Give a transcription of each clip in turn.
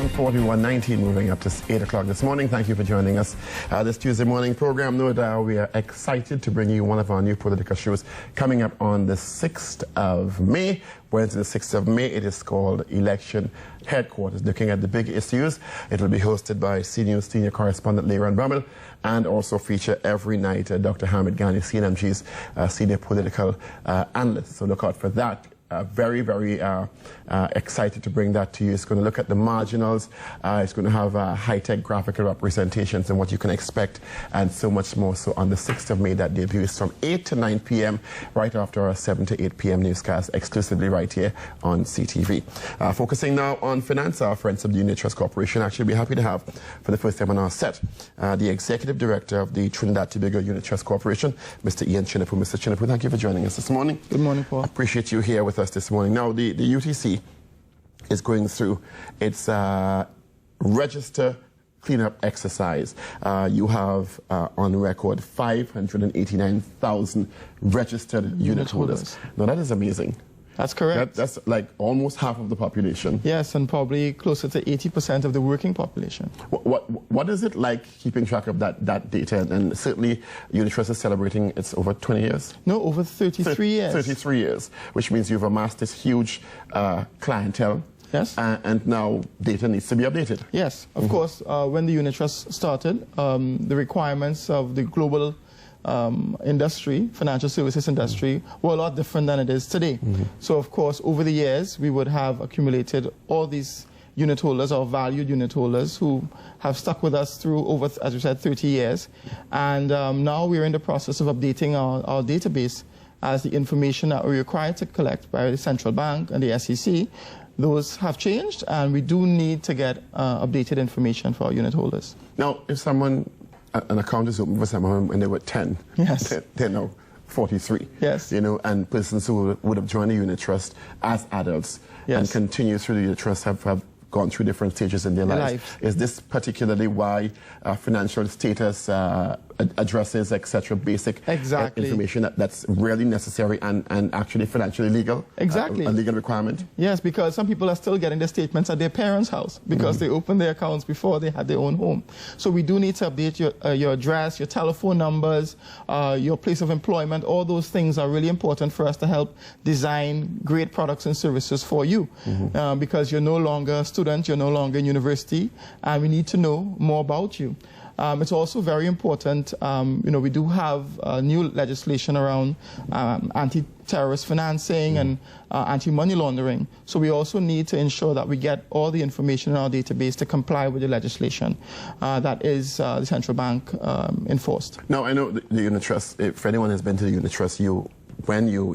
7:41:19, moving up to 8 o'clock this morning. Thank you for joining us. This Tuesday morning program, no doubt we are excited to bring you one of our new political shows coming up on the 6th of May. Wednesday, the 6th of May, it is called Election Headquarters, looking at the big issues. It will be hosted by senior correspondent Leiron Brummel, and also feature every night Dr. Hamid Ghani, CNMG's senior political analyst. So look out for that. Very, very excited to bring that to you. It's going to look at the marginals. It's going to have high-tech graphical representations and what you can expect, and so much more. So on the 6th of May, that debuts from 8 to 9 p.m., right after our 7 to 8 p.m. newscast, exclusively right here on CTV. Focusing now on finance, our friends of the Unit Trust Corporation. Actually, we're happy to have, for the first time on our set, the Executive Director of the Trinidad Tobago Unit Trust Corporation, Mr. Ian Chinapoo. Mr. Chinapoo, thank you for joining us this morning. Good morning, Paul. Appreciate you here with us this morning. Now, the UTC is going through its register cleanup exercise. You have on record 589,000 registered unit holders. Now, that is amazing. That's correct. That's like almost half of the population. Yes, and probably closer to 80% of the working population. What is it like keeping track of that data? And certainly, Unit Trust is celebrating its over 20 years? No, over 33 years. 33 years, which means you've amassed this huge clientele. Yes. And now data needs to be updated. Yes, of course. When the Unit Trust started, the requirements of the global industry, financial services industry, were a lot different than it is today. So, of course, over the years, we would have accumulated all these unit holders, or valued unit holders, who have stuck with us through over, as we said, 30 years. And now we're in the process of updating our database, as the information that we're required to collect by the central bank and the SEC, those have changed, and we do need to get updated information for our unit holders. Now, if someone, an account is open for someone when they were 10, yes, they're now 43. Yes. You know, and persons who would have joined the unit trust as adults, yes, and continue through the unit trust have gone through different stages in their lives. Is this particularly why financial status, addresses, etc., basic information that's really necessary and actually financially legal? Exactly. A legal requirement? Yes, because some people are still getting their statements at their parents' house because they opened their accounts before they had their own home. So we do need to update your address, your telephone numbers, your place of employment. All those things are really important for us to help design great products and services for you, because you're no longer a student, you're no longer in university, and we need to know more about you. It's also very important, you know, we do have new legislation around anti-terrorist financing and anti-money laundering. So we also need to ensure that we get all the information in our database to comply with the legislation that is the central bank enforced. Now, I know the Unit Trust, if anyone has been to the Unit Trust, when you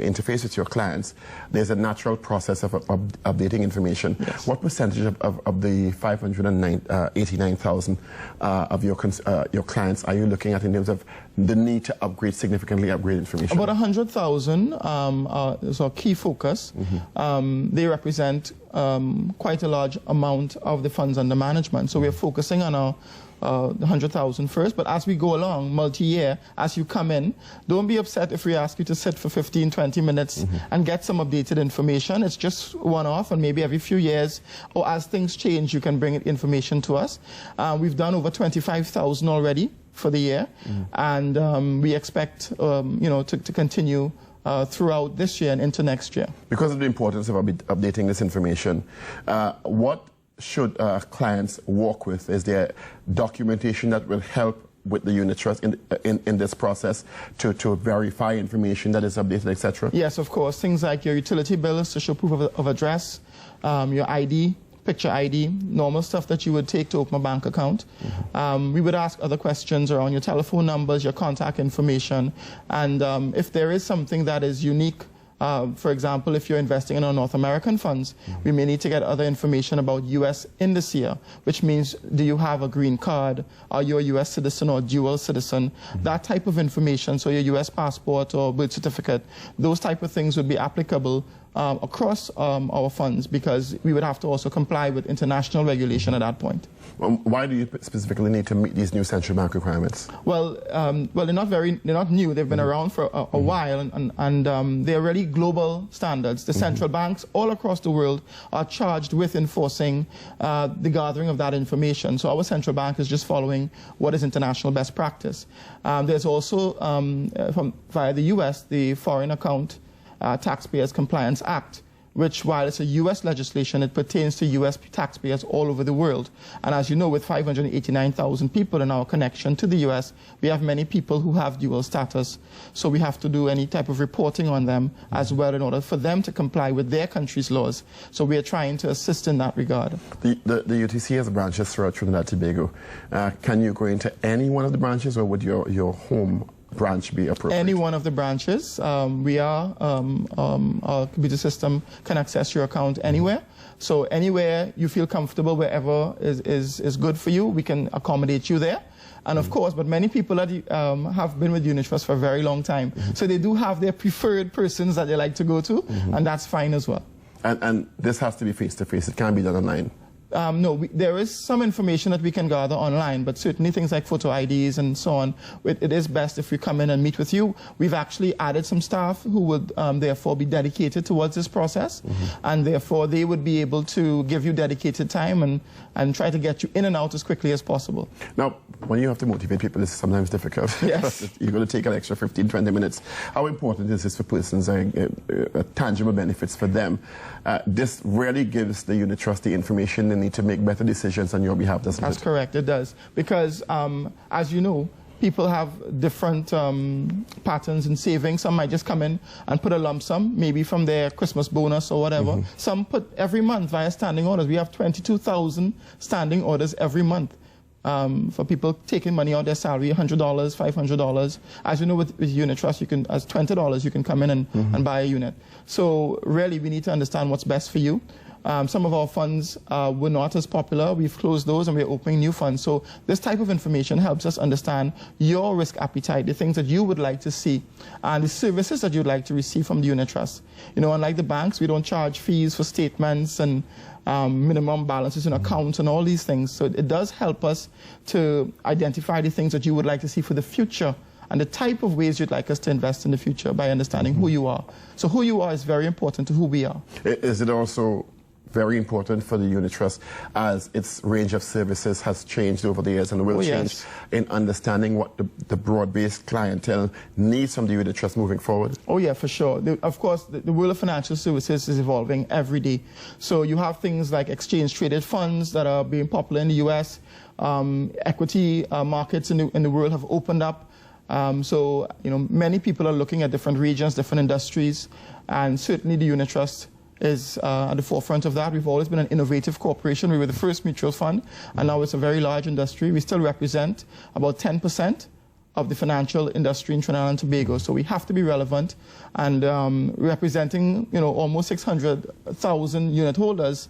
interface with your clients, there's a natural process of updating information. Yes. What percentage of the 589,000 of your clients are you looking at in terms of the need to significantly upgrade information? About 100,000 is our key focus. They represent quite a large amount of the funds under management. So we're focusing on our 100,000 first, but as we go along, multi-year, as you come in, don't be upset if we ask you to sit for 15, 20 minutes and get some updated information. It's just one-off, and maybe every few years, or as things change, you can bring information to us. We've done over 25,000 already for the year, and we expect you know, to continue throughout this year and into next year. Because of the importance of updating this information, what should clients work with? Is there documentation that will help with the Unit Trust in this process to verify information that is updated, etc.? Yes, of course. Things like your utility bills to show proof of address, your ID, picture ID, normal stuff that you would take to open a bank account. We would ask other questions around your telephone numbers, your contact information, and if there is something that is unique, for example, if you're investing in our North American funds, we may need to get other information about U.S. indicia, which means, do you have a green card? Are you a U.S. citizen or dual citizen? That type of information, so your U.S. passport or birth certificate, those type of things would be applicable across our funds, because we would have to also comply with international regulation at that point. Why do you specifically need to meet these new central bank requirements? Well, they're not new. They've been around for a while, and they're really global standards. The central banks all across the world are charged with enforcing the gathering of that information. So our central bank is just following what is international best practice. There's also, via the U.S., the Foreign Account Taxpayers Compliance Act, which, while it's a U.S. legislation, it pertains to U.S. taxpayers all over the world. And as you know, with 589,000 people in our connection to the U.S., we have many people who have dual status. So we have to do any type of reporting on them as well in order for them to comply with their country's laws. So we are trying to assist in that regard. The UTC has branches throughout Trinidad and Tobago. Can you go into any one of the branches, or would your home branch be appropriate? Any one of the branches. Our computer system can access your account anywhere. So anywhere you feel comfortable, wherever is good for you, we can accommodate you there. And of course, but many people that have been with Unitrust for a very long time, so they do have their preferred persons that they like to go to, and that's fine as well. And this has to be face-to-face. It can't be done online. No, there is some information that we can gather online, but certainly things like photo IDs and so on, it is best if we come in and meet with you. We've actually added some staff who would therefore be dedicated towards this process, and therefore they would be able to give you dedicated time and try to get you in and out as quickly as possible. Now, when you have to motivate people, it's sometimes difficult. Yes. You're going to take an extra 15, 20 minutes. How important is this for persons, tangible benefits for them? This really gives the Unitrust the information they need to make better decisions on your behalf, doesn't it? That's correct, it does. Because, as you know, people have different patterns in saving. Some might just come in and put a lump sum, maybe from their Christmas bonus or whatever. Some put every month via standing orders. We have 22,000 standing orders every month. For people taking money out their salary, $100, $500. As you know, with Unitrust, you can, as $20, you can come in and buy a unit. So really, we need to understand what's best for you. Some of our funds were not as popular. We've closed those and we're opening new funds. So this type of information helps us understand your risk appetite, the things that you would like to see, and the services that you'd like to receive from the Unitrust. You know, unlike the banks, we don't charge fees for statements and minimum balances in accounts and all these things. So it does help us to identify the things that you would like to see for the future and the type of ways you'd like us to invest in the future by understanding who you are. So who you are is very important to who we are. Is it also very important for the Unitrust, as its range of services has changed over the years and will change, in understanding what the broad-based clientele needs from the Unitrust moving forward? Oh yeah, for sure. Of course, the world of financial services is evolving every day. So you have things like exchange-traded funds that are being popular in the U.S. Equity markets in the world have opened up. So, you know, many people are looking at different regions, different industries, and certainly the Unitrust is at the forefront of that. We've always been an innovative corporation. We were the first mutual fund, and now it's a very large industry. We still represent about 10% of the financial industry in Trinidad and Tobago. So we have to be relevant, and representing, you know, almost 600,000 unit holders,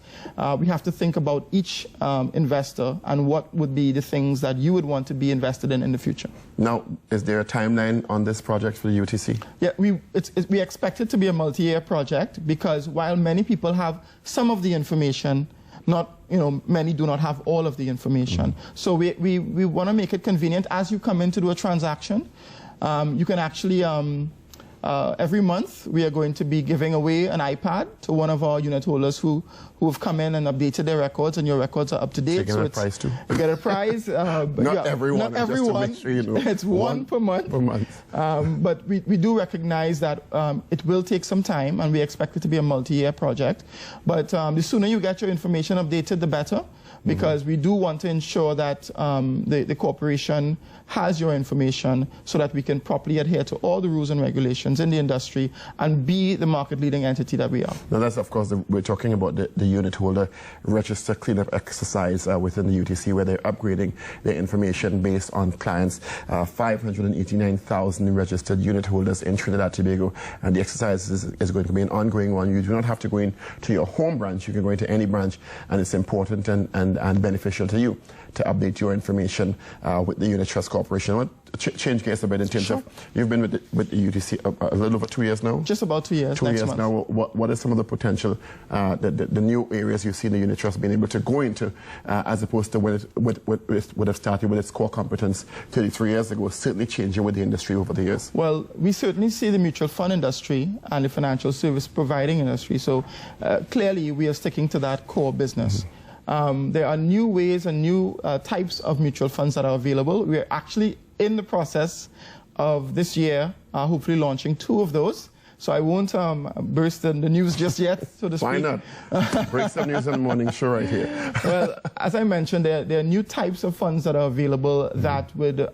we have to think about each investor and what would be the things that you would want to be invested in the future. Now, is there a timeline on this project for the UTC? Yeah, we expect it to be a multi-year project, because while many people have some of the information, many do not have all of the information. So we want to make it convenient. As you come in to do a transaction, you can actually, every month, we are going to be giving away an iPad to one of our unit holders who have come in and updated their records, and your records are up to date. So you get a prize too? You get a prize. Not everyone. Not everyone. Just to make sure you know. It's one per month. But we do recognize that it will take some time, and we expect it to be a multi-year project. But the sooner you get your information updated, the better, because we do want to ensure that the corporation has your information so that we can properly adhere to all the rules and regulations in the industry and be the market-leading entity that we are. Now that's, of course, we're talking about the unit holder register cleanup exercise within the UTC, where they're upgrading their information based on clients. 589,000 registered unit holders in Trinidad and Tobago, and the exercise is going to be an ongoing one. You do not have to go in to your home branch. You can go into any branch, and it's important, and and beneficial to you to update your information with the Unit Trust Corporation. I want to change gears a bit in terms of, you've been with the UTC a little over 2 years now? Just about 2 years. 2 years month. now. What are some of the potential, the new areas you see the Unit Trust being able to go into, as opposed to when it would have started with its core competence 33 years ago, certainly changing with the industry over the years? Well, we certainly see the mutual fund industry and the financial service providing industry. So clearly we are sticking to that core business. There are new ways and new types of mutual funds that are available. We are actually in the process of this year, hopefully launching 2 of those. So I won't burst in the news just yet, so to speak. Why not? Break some news in the morning show right here. Well, as I mentioned, there are new types of funds that are available that would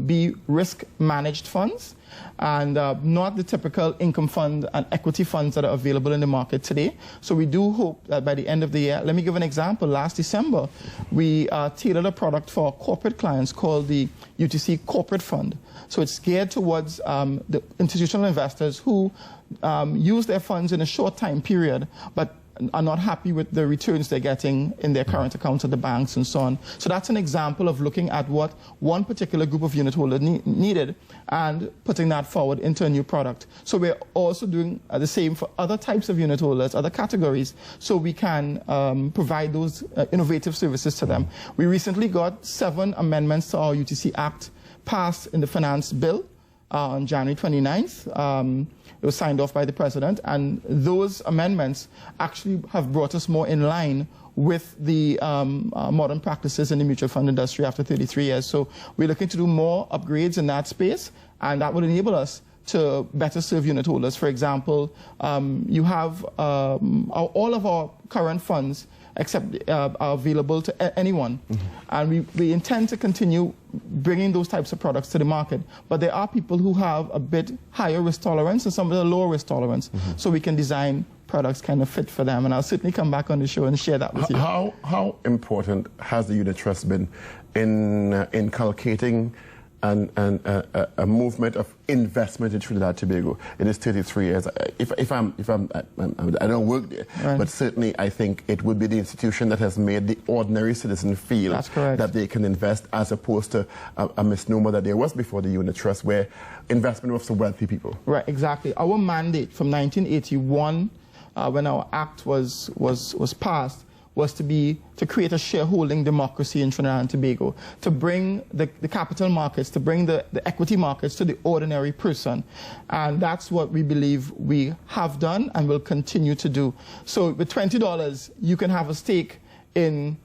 be risk-managed funds, and not the typical income fund and equity funds that are available in the market today. So we do hope that by the end of the year, let me give an example. Last December, we tailored a product for corporate clients called the UTC Corporate Fund. So it's geared towards the institutional investors who use their funds in a short time period, but are not happy with the returns they're getting in their current accounts at the banks and so on. So that's an example of looking at what one particular group of unit holders needed and putting that forward into a new product. So we're also doing the same for other types of unit holders, other categories, so we can provide those innovative services to them. We recently got 7 amendments to our UTC Act passed in the Finance Bill on January 29th. It was signed off by the President, and those amendments actually have brought us more in line with the modern practices in the mutual fund industry after 33 years. So we're looking to do more upgrades in that space, and that would enable us to better serve unit holders. For example, you have all of our current funds except are available to anyone. And we intend to continue bringing those types of products to the market. But there are people who have a bit higher risk tolerance and some of the lower risk tolerance. So we can design products kind of fit for them. And I'll certainly come back on the show and share that with you. How important has the Unit Trust been in inculcating a movement of investment in Trinidad and Tobago? It is 33 years. I don't work there, right, but certainly I think it would be the institution that has made the ordinary citizen feel that they can invest, as opposed to a misnomer that there was before the Unit Trust, where investment was for wealthy people. Right, exactly. Our mandate from 1981, when our act was passed, was to create a shareholding democracy in Trinidad and Tobago, to bring the capital markets, to bring the equity markets to the ordinary person. And that's what we believe we have done and will continue to do. So with $20, you can have a stake in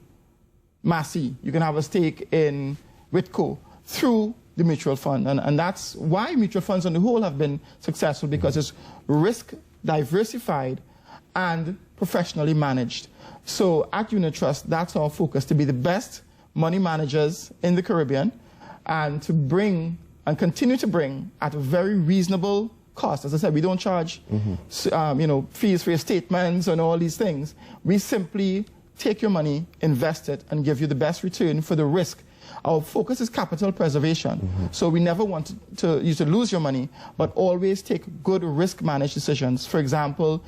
Massey, you can have a stake in Whitco through the mutual fund. And that's why mutual funds on the whole have been successful, because it's risk diversified and professionally managed. So at Unit Trust, that's our focus, to be the best money managers in the Caribbean, and to bring and continue to bring at a very reasonable cost. As I said, we don't charge fees for your statements and all these things. We simply take your money, invest it, and give you the best return for the risk. Our focus is capital preservation. So we never want you to lose your money, but always take good risk-managed decisions. For example,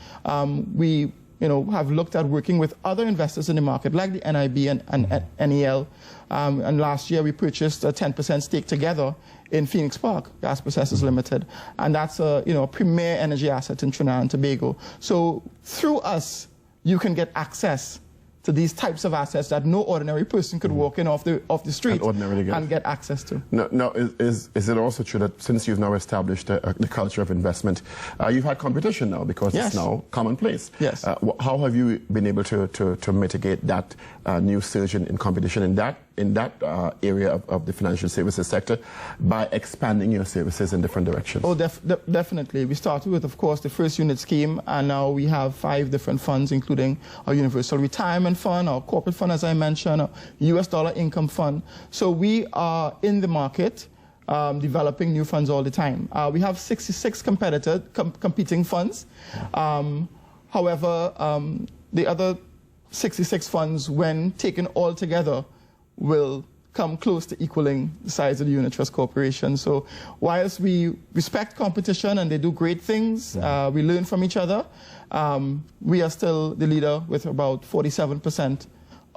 we have looked at working with other investors in the market, like the NIB and NEL. And last year we purchased a 10% stake together in Phoenix Park Gas Processors Limited. And that's a premier energy asset in Trinidad and Tobago. So through us, you can get access to these types of assets that no ordinary person could walk in off the street and get access to. Now, is it also true that since you've now established the culture of investment, you've had competition now, because it's now commonplace? Yes. How have you been able to mitigate that new surge in competition in that area of the financial services sector by expanding your services in different directions? Oh, definitely. We started with, of course, the first unit scheme, and now we have 5 different funds, including our universal retirement fund, our corporate fund, as I mentioned, our US dollar income fund. So we are in the market developing new funds all the time. We have 66 competing funds. However, the other 66 funds, when taken all together, will come close to equaling the size of the Unit Trust Corporation. So whilst we respect competition and they do great things, we learn from each other, we are still the leader with about 47%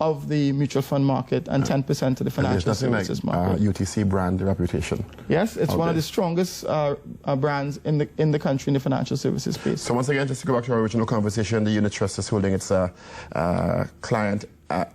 of the mutual fund market and 10% of the financial services market. UTC brand reputation. Yes, it's one of the strongest brands in the country in the financial services space. So once again, just to go back to our original conversation, the unit trust is holding its client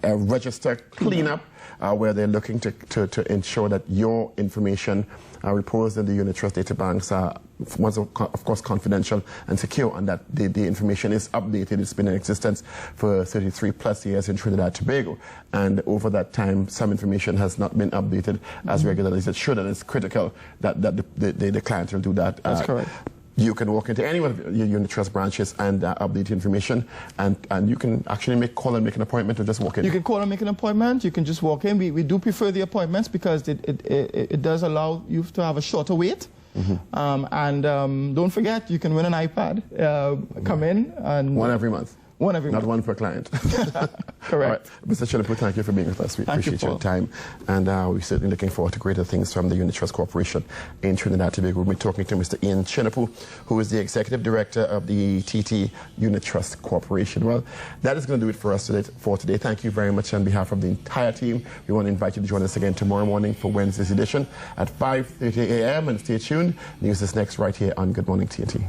register cleanup, where they're looking to ensure that your information reposed in the unit trust data banks are, of course, confidential and secure, and that the information is updated. It's been in existence for 33 plus years in Trinidad and Tobago, and over that time, some information has not been updated as regularly as it should, and it's critical that the client will do that. That's correct. You can walk into any one of your unit trust branches and update information, and you can actually call and make an appointment or just walk in. You can call and make an appointment. You can just walk in. We do prefer the appointments because it does allow you to have a shorter wait. And don't forget, you can win an iPad. Come in and one every month. One every month. Not one per client. Correct. All right. Mr. Chinapoo, thank you for being with us. We appreciate your time. And we're certainly looking forward to greater things from the Unit Trust Corporation in Trinidad and Tobago. We'll be talking to Mr. Ian Chinapoo, who is the Executive Director of the TT Unit Trust Corporation. Well, that is going to do it for us today. Thank you very much on behalf of the entire team. We want to invite you to join us again tomorrow morning for Wednesday's edition at 5:30 a.m. And stay tuned. News is next right here on Good Morning TNT.